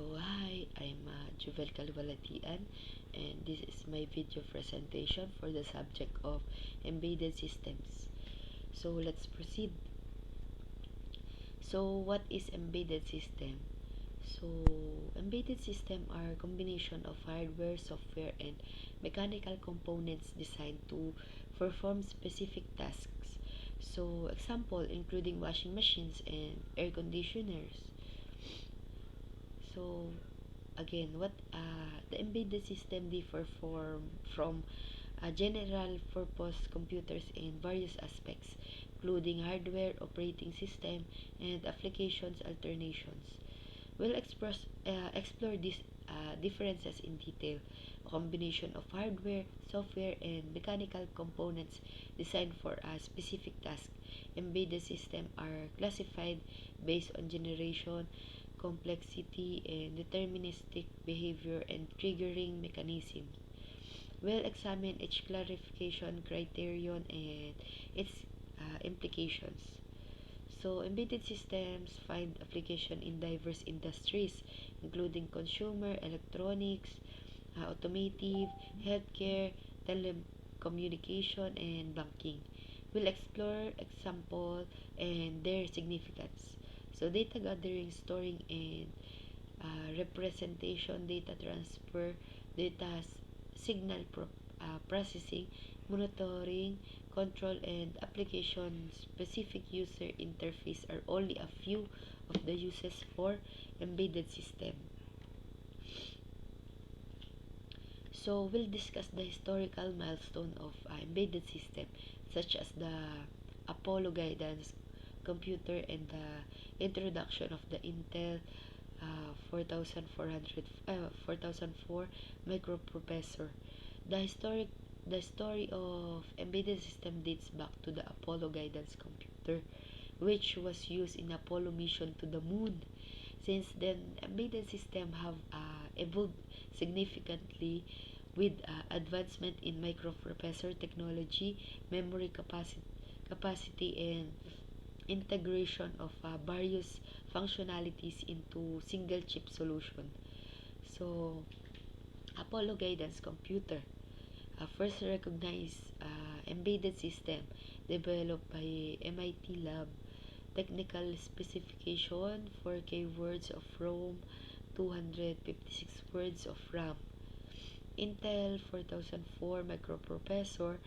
So hi, I'm Juvel Calvalatian, and this is my video presentation for the subject of embedded systems. So let's proceed. So what is embedded system? So embedded system are a combination of hardware, software, and mechanical components designed to perform specific tasks. So example including washing machines and air conditioners. So again, what the embedded system differ from general purpose computers in various aspects, including hardware, operating system, and applications alternations. We'll explore these differences in detail. A combination of hardware, software, and mechanical components designed for a specific task. Embedded systems are classified based on generation, complexity, and deterministic behavior and triggering mechanism. We'll examine each clarification criterion and its implications. So, embedded systems find application in diverse industries, including consumer, electronics, automotive, healthcare, telecommunication, and banking. We'll explore example and their significance. So, data gathering, storing, and representation, data transfer, data signal processing, monitoring, control, and application specific user interface are only a few of the uses for embedded system. So we'll discuss the historical milestone of embedded system, such as the Apollo guidance computer and the introduction of the Intel 4004 microprocessor. The historic the story of embedded system dates back to the Apollo guidance computer, which was used in Apollo mission to the moon. Since then, embedded systems have evolved significantly with advancement in microprocessor technology, memory capacity, and integration of various functionalities into single chip solution. So, Apollo guidance computer, first recognized embedded system developed by MIT Lab, technical specification 4K words of ROM, 256 words of RAM. Intel 4004 microprocessor,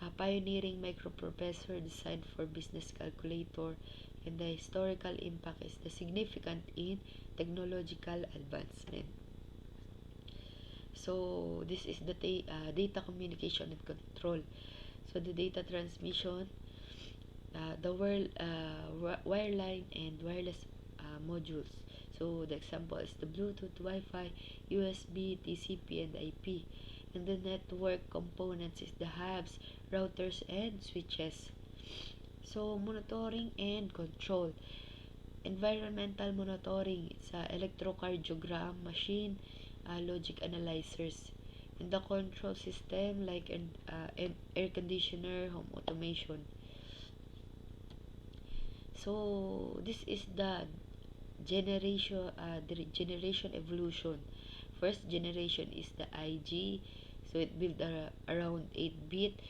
a pioneering microprocessor designed for business calculator, and the historical impact is the significant in technological advancement. So this is the data communication and control. So the data transmission, the wireline and wireless modules. So the example is the Bluetooth, Wi-Fi, USB, TCP, and IP. And the network components is the hubs, routers, and switches. So monitoring and control. Environmental monitoring, it's a electrocardiogram machine, logic analyzers. And the control system like air conditioner, home automation. So this is the generation evolution. First generation is the IG, so it built around 8-bit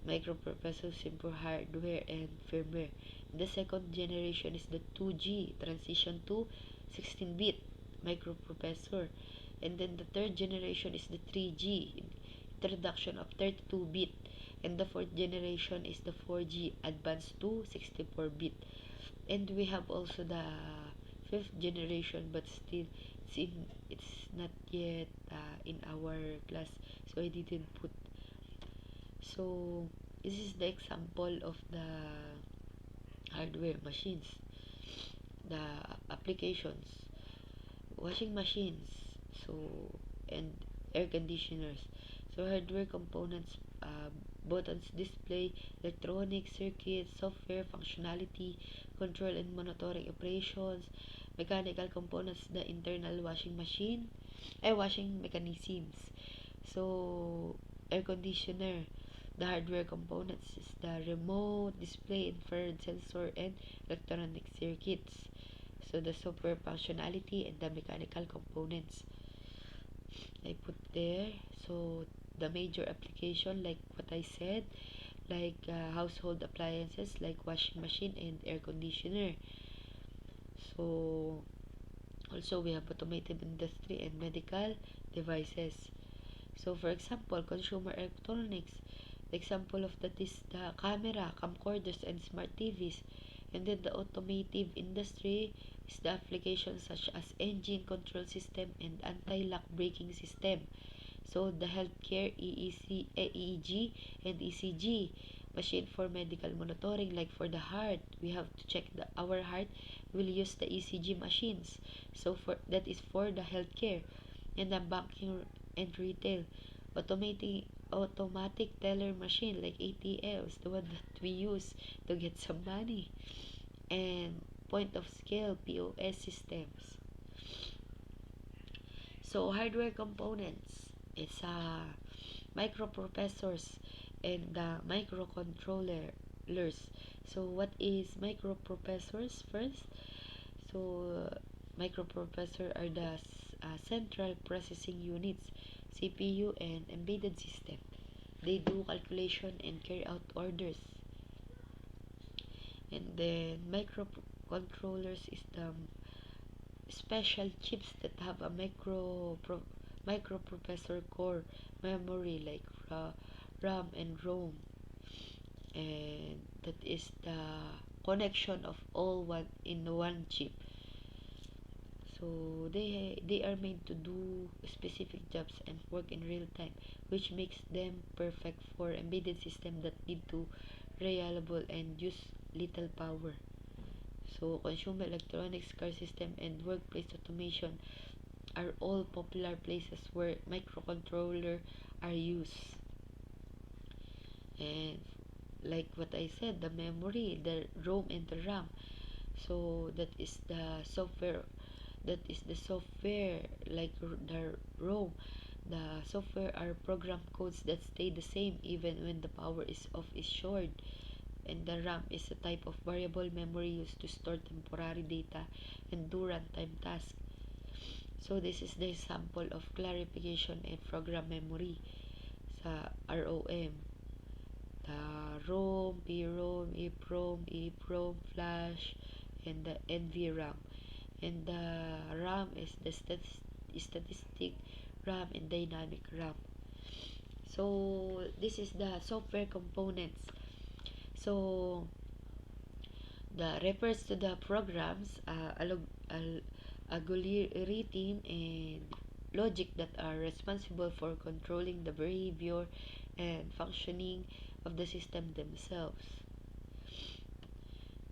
microprocessor, simple hardware and firmware. The second generation is the 2G, transition to 16-bit microprocessor. And then the third generation is the 3G, introduction of 32-bit. And the fourth generation is the 4G, advanced to 64-bit. And we have also the fifth generation, but still it's not yet in our class, so I didn't put. So this is the example of the hardware machines, the applications, washing machines, so and air conditioners. So hardware components, buttons, display, electronic circuits, software functionality, control and monitoring operations. Mechanical components, the internal washing machine, washing mechanisms. So air conditioner, the hardware components is the remote, display, infrared sensor, and electronic circuits. So the software functionality and the mechanical components I put there. So the major application, like what I said, like household appliances like washing machine and air conditioner. So also we have automotive industry and medical devices. So for example, consumer electronics. The example of that is the camera, camcorders, and smart TVs. And then the automotive industry is the applications such as engine control system and anti-lock braking system. So the healthcare EEG and ECG machine for medical monitoring, like for the heart, we have to check our heart. We'll use the ECG machines. So for that is for the healthcare. And the banking and retail, automatic teller machine like ATMs, the one that we use to get some money, and point of scale POS systems. So hardware components is microprocessors and the microcontrollers. So what is microprocessors first? So microprocessor are the central processing units, CPU and embedded system. They do calculation and carry out orders. And then microcontrollers is the special chips that have a microprocessor core memory like RAM and ROM, and that is the connection of all one in one chip. So they are made to do specific jobs and work in real time, which makes them perfect for embedded systems that need to reliable and use little power. So consumer electronics, car system, and workplace automation are all popular places where microcontroller are used. And like what I said, the memory, the ROM and the RAM. So that is the software. That is the software, like the ROM. The software are program codes that stay the same even when the power is off is short. And the RAM is a type of variable memory used to store temporary data and do runtime tasks. So this is the example of clarification and program memory sa ROM. The ROM, PROM, EPROM, EEPROM, flash, and the NVRAM. And the RAM is the statistic RAM and dynamic RAM. So this is the software components. So the refers to the programs, algorithm, and logic that are responsible for controlling the behavior and functioning of the system themselves.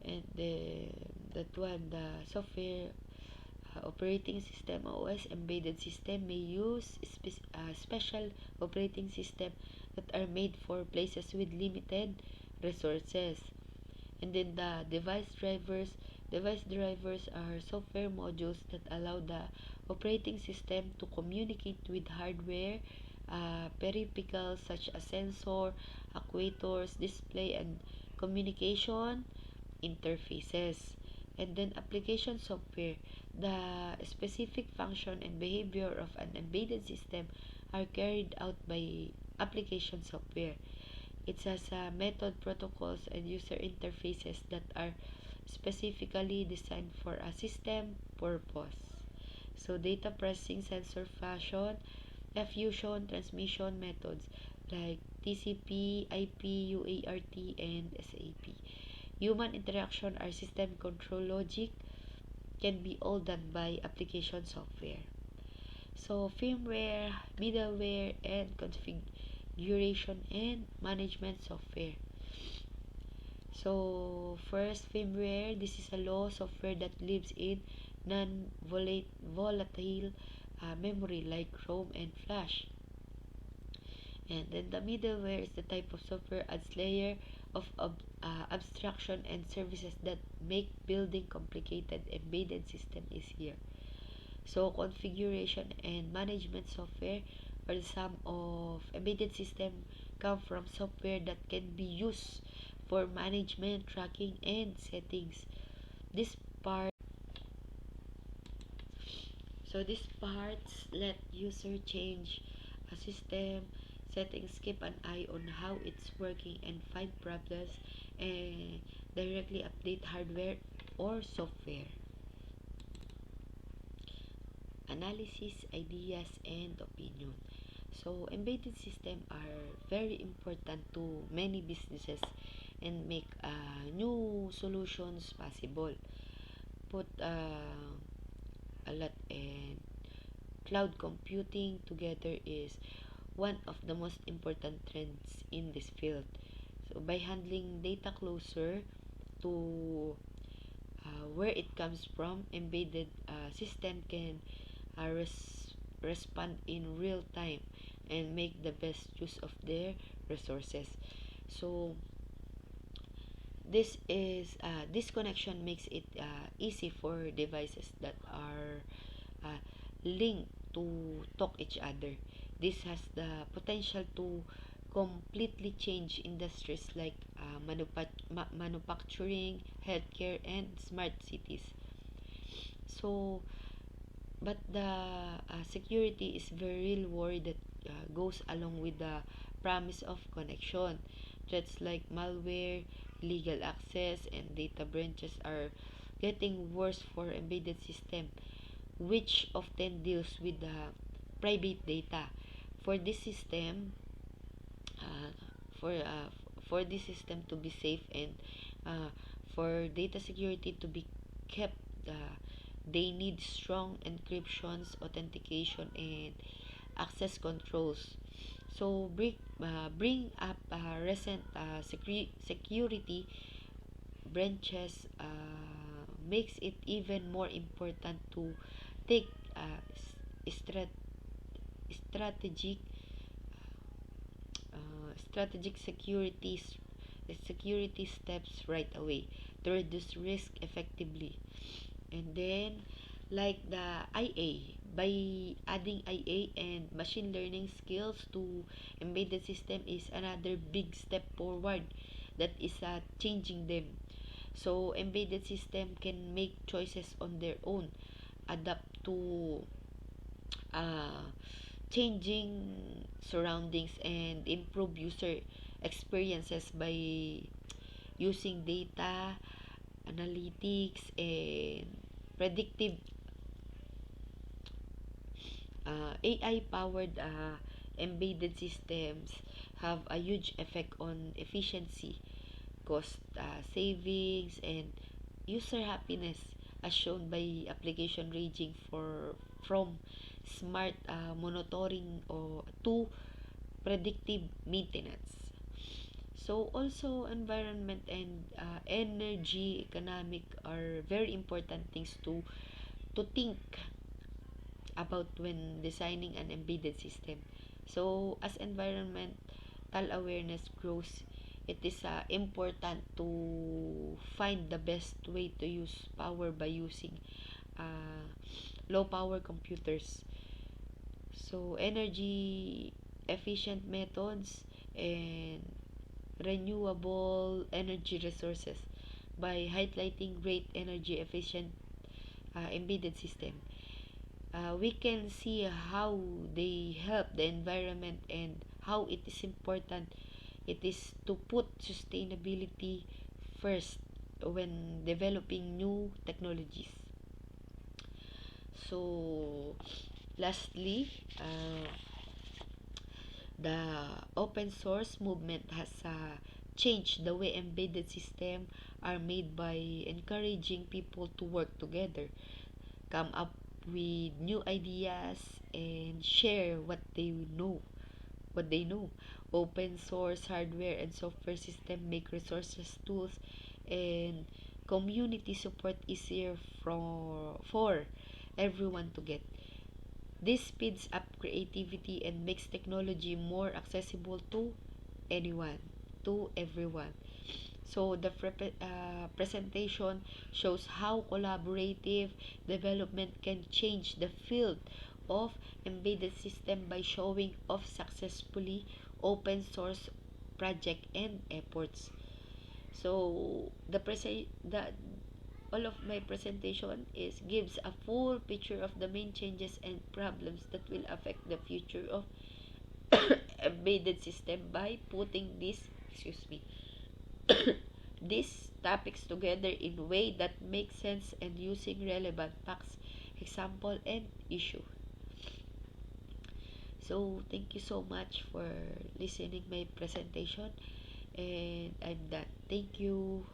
And that one, the software operating system OS embedded system may use special operating system that are made for places with limited resources. And then the device drivers are software modules that allow the operating system to communicate with hardware peripherals such as sensor, actuators, display, and communication interfaces. And then application software, the specific function and behavior of an embedded system are carried out by application software. It has method protocols and user interfaces that are specifically designed for a system purpose. So data processing, sensor fusion, transmission methods like TCP, IP, UART, and SAP. Human interaction or system control logic can be all done by application software. So firmware, middleware, and configuration and management software. So first, firmware. This is a low software that lives in non-volatile memory like ROM and flash. And then the middleware is the type of software adds layer of abstraction and services that make building complicated embedded system easier. So configuration and management software, or the sum of embedded system, come from software that can be used for management, tracking, and settings. This part So these parts let user change a system settings, keep an eye on how it's working, and find problems and directly update hardware or software. Analysis, ideas, and opinion. So embedded systems are very important to many businesses and make new solutions possible. Put a lot and cloud computing together is one of the most important trends in this field. So by handling data closer to where it comes from, embedded system can respond in real time and make the best use of their resources. So this connection makes it easy for devices that are uh, linked to talk each other. This has the potential to completely change industries like manufacturing, healthcare, and smart cities. So, but the security is very real worry that goes along with the promise of connection. Threats like malware, illegal access, and data breaches are getting worse for embedded system, which often deals with the private data. For this system, uh, for uh, for this system to be safe and uh, for data security to be kept, they need strong encryptions, authentication, and access controls. So bring up recent security branches makes it even more important to take strategic strategic security steps right away to reduce risk effectively. And then like the IA, by adding IA and machine learning skills to embedded system is another big step forward that is changing them. So embedded system can make choices on their own, adapt to uh, changing surroundings, and improve user experiences by using data analytics and predictive AI powered embedded systems have a huge effect on efficiency, cost savings, and user happiness, as shown by application ranging from smart monitoring or to predictive maintenance. So also environment and energy economic are very important things to think about when designing an embedded system. So as environmental awareness grows, it is important to find the best way to use power by using uh, low power computers. So energy efficient methods and renewable energy resources by highlighting great energy efficient embedded system. We can see how they help the environment and how it is important it is to put sustainability first when developing new technologies. So lastly, the open source movement has changed the way embedded systems are made by encouraging people to work together, come up with new ideas, and share what they know. Open source hardware and software system make resources, tools, and community support easier for everyone to get. This speeds up creativity and makes technology more accessible to anyone, to everyone. So the presentation shows how collaborative development can change the field of embedded system by showing off successfully open source project and efforts. So the all of my presentation is gives a full picture of the main changes and problems that will affect the future of embedded system by putting these topics together in a way that makes sense and using relevant facts, example, and issue. So thank you so much for listening my presentation, and I'm done. Thank you.